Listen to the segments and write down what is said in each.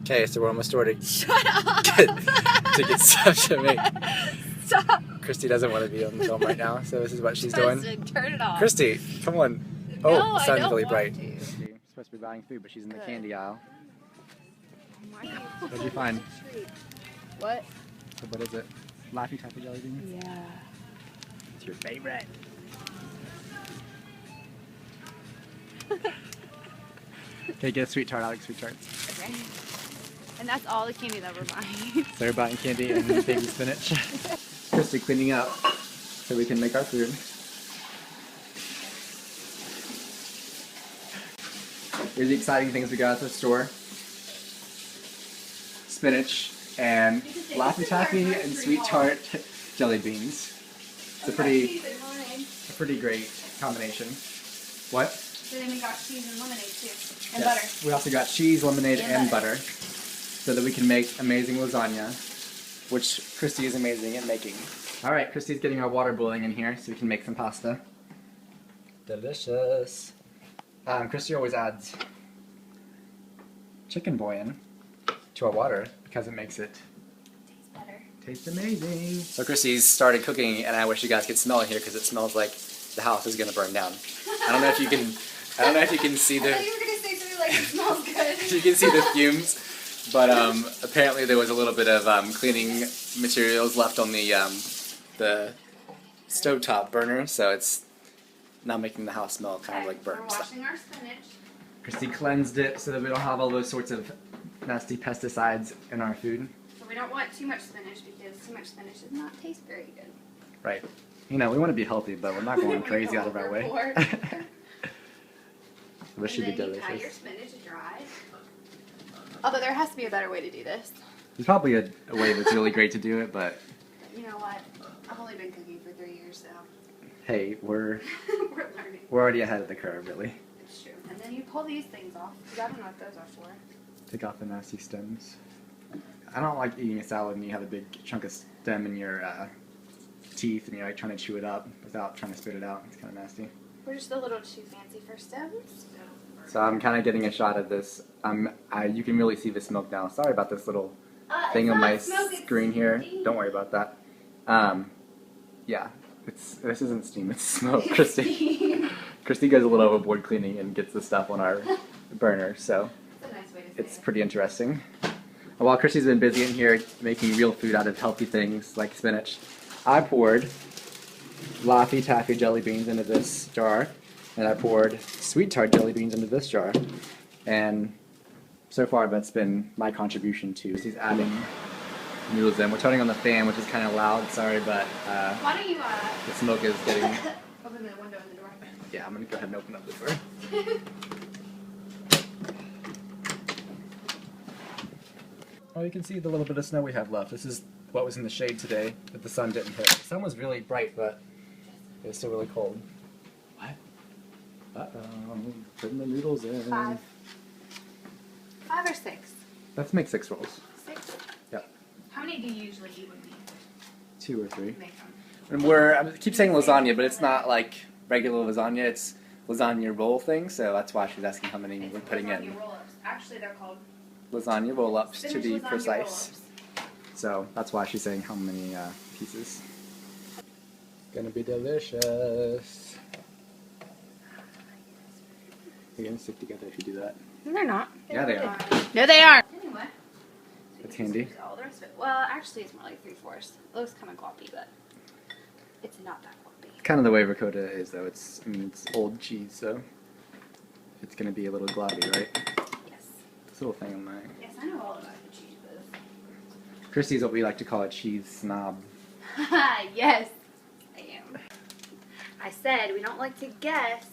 Okay, so we're almost ready Shut up! to get stuff to make. Stop! Christy doesn't want to be on film right now, so this is what she's doing. Turn it off. Christy, come on. No, Oh, the I sun's don't really want bright. to. She's supposed to be buying food, but she's in the Good. candy aisle. Oh my God. What did you find? What? So what is it? Laffy Taffy jelly beans? Yeah. It's your favorite. Okay, get a sweet tart. I like sweet tarts. Okay. And that's all the candy that we're buying. So we're buying candy and baby spinach. Christy cleaning up so we can make our food. Here's the exciting things we got at the store. Spinach and Laffy Taffy and sweet tart jelly beans. It's a pretty great combination. What? So then we got cheese and lemonade too. And Yes. butter. We also got cheese, lemonade, And and butter. So that we can make amazing lasagna, which Christy is amazing at making. Alright, Christy's getting our water boiling in here so we can make some pasta. Delicious. Christy always adds chicken bouillon to our water because it makes it Tastes better. taste amazing. So Christy's started cooking, and I wish you guys could smell it here because it smells like the house is gonna burn down. I don't know if you can see I thought the you were gonna say something like it smells good. you can see the fumes, but apparently there was a little bit of cleaning materials left on the stovetop burner, so it's now making the house smell kind of like burnt We're stuff. washing our spinach. Christy cleansed it so that we don't have all those sorts of nasty pesticides in our food. So we don't want too much spinach because too much spinach does not taste very good. Right. You know, we want to be healthy, but we're not going crazy out of our way. This should be And then you delicious. pat your spinach dry. Although there has to be a better way to do this. There's probably a way that's really great to do it, but You know what? I've only been cooking for 3 years, so hey, we're we're learning. already ahead of the curve, really. It's true. And then you pull these things off, because I don't know what those are for. Take off the nasty stems. I don't like eating a salad and you have a big chunk of stem in your teeth and you're like trying to chew it up without trying to spit it out. It's kind of nasty. We're just a little too fancy for stems. So I'm kind of getting a shot of this. You can really see the smoke now. Sorry about this little thing on my screen here. Don't worry about that. Yeah, this isn't steam, it's smoke. Christy goes a little overboard cleaning and gets the stuff on our burner, so That's a nice way to say it's it. pretty interesting. While Christy's been busy in here making real food out of healthy things like spinach, I poured Laffy Taffy jelly beans into this jar, and I poured sweet tart jelly beans into this jar, and so far that's been my contribution to. She's adding noodles in. We're turning on the fan, which is kind of loud, sorry, but Why don't you the smoke is getting... open the window and the door? Yeah, I'm going to go ahead and open up the door. Oh, you can see the little bit of snow we have left. This is what was in the shade today that the sun didn't hit. The sun was really bright, but it was still really cold. What? Uh-oh. Putting the noodles in. 5. 5 or 6? Let's make 6 rolls. 6? Yep. How many do you usually eat with me? 2 or 3. Make them. And I keep saying lasagna, but it's not like regular lasagna. It's lasagna roll thing, so that's why she's asking how many we're putting in. Lasagna roll-ups. Actually, they're called Lasagna roll-ups, to spinach be lasagna precise. roll-ups. So that's why she's saying how many pieces. Gonna be delicious. They're gonna stick together if you do that. No, they're not. Yeah, they are. No, they aren't. Anyway. It's handy. All the rest of it. Well, actually, it's more like 3/4. It looks kind of gloppy, but it's not that gloppy. Kind of the way ricotta is, though. It's old cheese, so it's gonna be a little globby, right? Yes. This little thing on my... Yes, I know all about the cheese booth. Christy's what we like to call a cheese snob. Yes, I am. I said we don't like to guess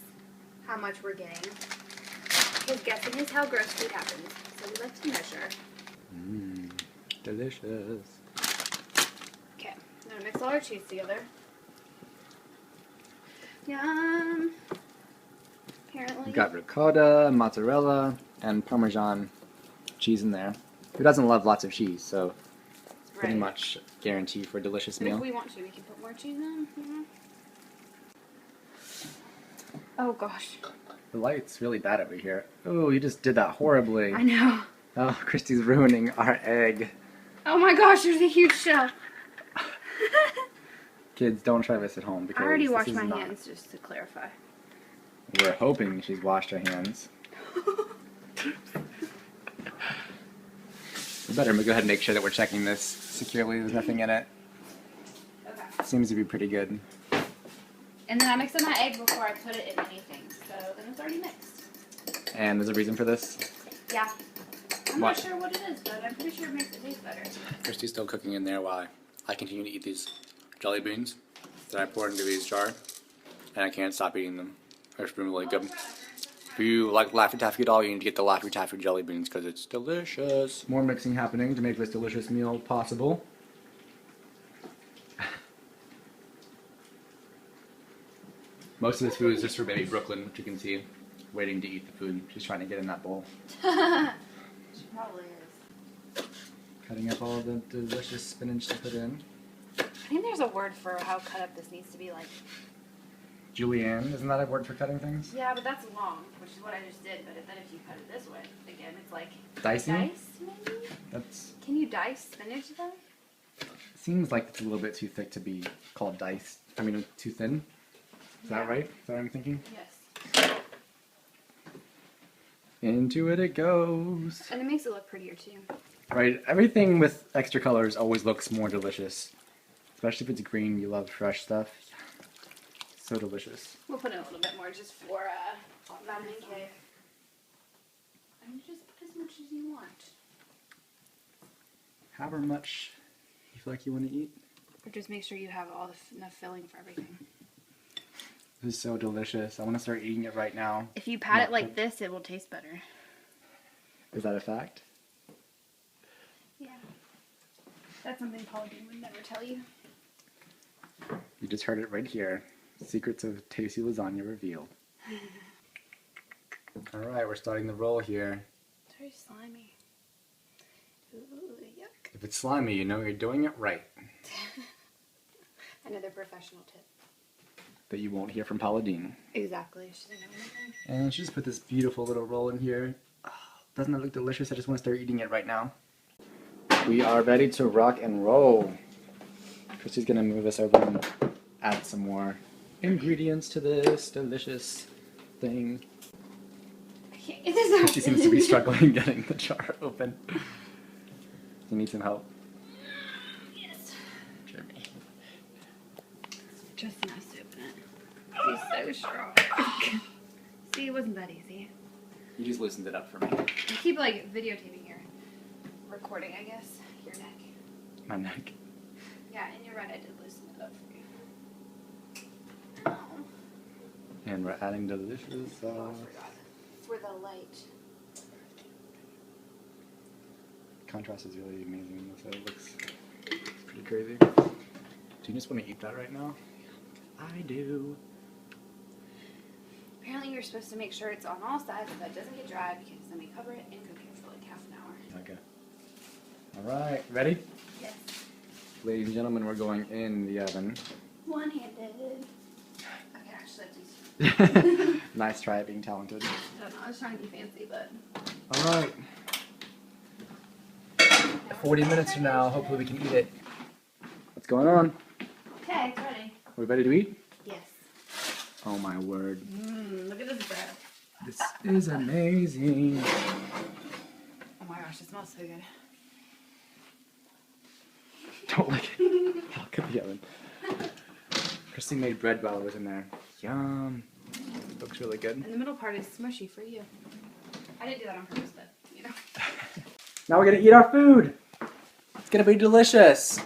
how much we're getting, because guessing is how gross food happens. So we like to measure. Mmm, delicious. Okay, I'm gonna mix all our cheese together. Yum. Apparently. We've got ricotta, mozzarella, and Parmesan cheese in there. Who doesn't love lots of cheese? So pretty much guarantee for a delicious And meal. if we want to, we can put more cheese in. Yeah. Oh gosh. The light's really bad over here. Oh, you just did that horribly. I know. Oh, Christy's ruining our egg. Oh my gosh, there's a huge shell. Kids, don't try this at home because I already this washed is my not- hands, just to clarify. We're hoping she's washed her hands. We better go ahead and make sure that we're checking this securely. There's nothing in it. Okay. Seems to be pretty good. And then I mix up my egg before I put it in anything, so then it's already mixed. And there's a reason for this? Yeah. I'm What? not sure what it is, but I'm pretty sure it makes it taste better. Christy's still cooking in there while I continue to eat these jelly beans that I poured into these jar, and I can't stop eating them. They're really good. If you like Laffy Taffy at all, you need to get the Laffy Taffy jelly beans because it's delicious. More mixing happening to make this delicious meal possible. Most of this food is just for baby Brooklyn, which you can see waiting to eat the food. She's trying to get in that bowl. She probably is. Cutting up all of the delicious spinach to put in. I think there's a word for how cut up this needs to be like. Julienne, isn't that a word for cutting things? Yeah, but that's long, which is what I just did. But then if you cut it this way, again, it's like Dicing? dice, maybe? That's Can you dice spinach though? seems like it's a little bit too thick to be called diced. I mean, too thin. Is that right? Is that what I'm thinking? Yes. Into it goes. And it makes it look prettier too. Right, everything with extra colors always looks more delicious. Especially if it's green, you love fresh stuff. So delicious. We'll put in a little bit more just for vitamin K. And you just put as much as you want. However much you feel like you want to eat. Or just make sure you have all enough filling for everything. This is so delicious. I want to start eating it right now. If you pat it like this, it will taste better. Is that a fact? Yeah. That's something Paula Dean would never tell you. You just heard it right here. Secrets of tasty lasagna revealed. Alright, we're starting the roll here. It's very slimy. Ooh, yuck. If it's slimy, you know you're doing it right. Another professional tip. That you won't hear from Paula Dean. Exactly. She didn't know anything. And she just put this beautiful little roll in here. Oh, doesn't it look delicious? I just want to start eating it right now. We are ready to rock and roll. Christy's gonna move us over and add some more ingredients to this delicious thing. She seems to be struggling getting the jar open. You need some help? Yes. Jeremy. Just nice to open it. He's so strong. See, it wasn't that easy. You just loosened it up for me. You keep like videotaping your recording, I guess. Your neck. My neck. Yeah, and you're right, I did loosen it up for you. Oh. And we're adding delicious Oh, sauce. I forgot. For the light. Contrast is really amazing. So it looks pretty crazy. Do you just want to eat that right now? I do. Apparently you're supposed to make sure it's on all sides so that it doesn't get dry because then we cover it and cook it for like half an hour. Okay. Alright, ready? Yes. Ladies and gentlemen, we're going in the oven. One-handed. Okay, actually, please. Nice try at being talented. I don't know, I was trying to be fancy, but... Alright. 40 minutes from now, hopefully we can eat it. What's going on? Okay, it's ready. Are we ready to eat? Yes. Oh my word. Look at this bread. This is amazing. Oh my gosh, it smells so good. Don't lick it. Look at the oven. Christy made bread while it was in there. Yum. Looks really good. And the middle part is smushy for you. I didn't do that on purpose, but, you know. Now we're gonna eat our food. It's gonna be delicious.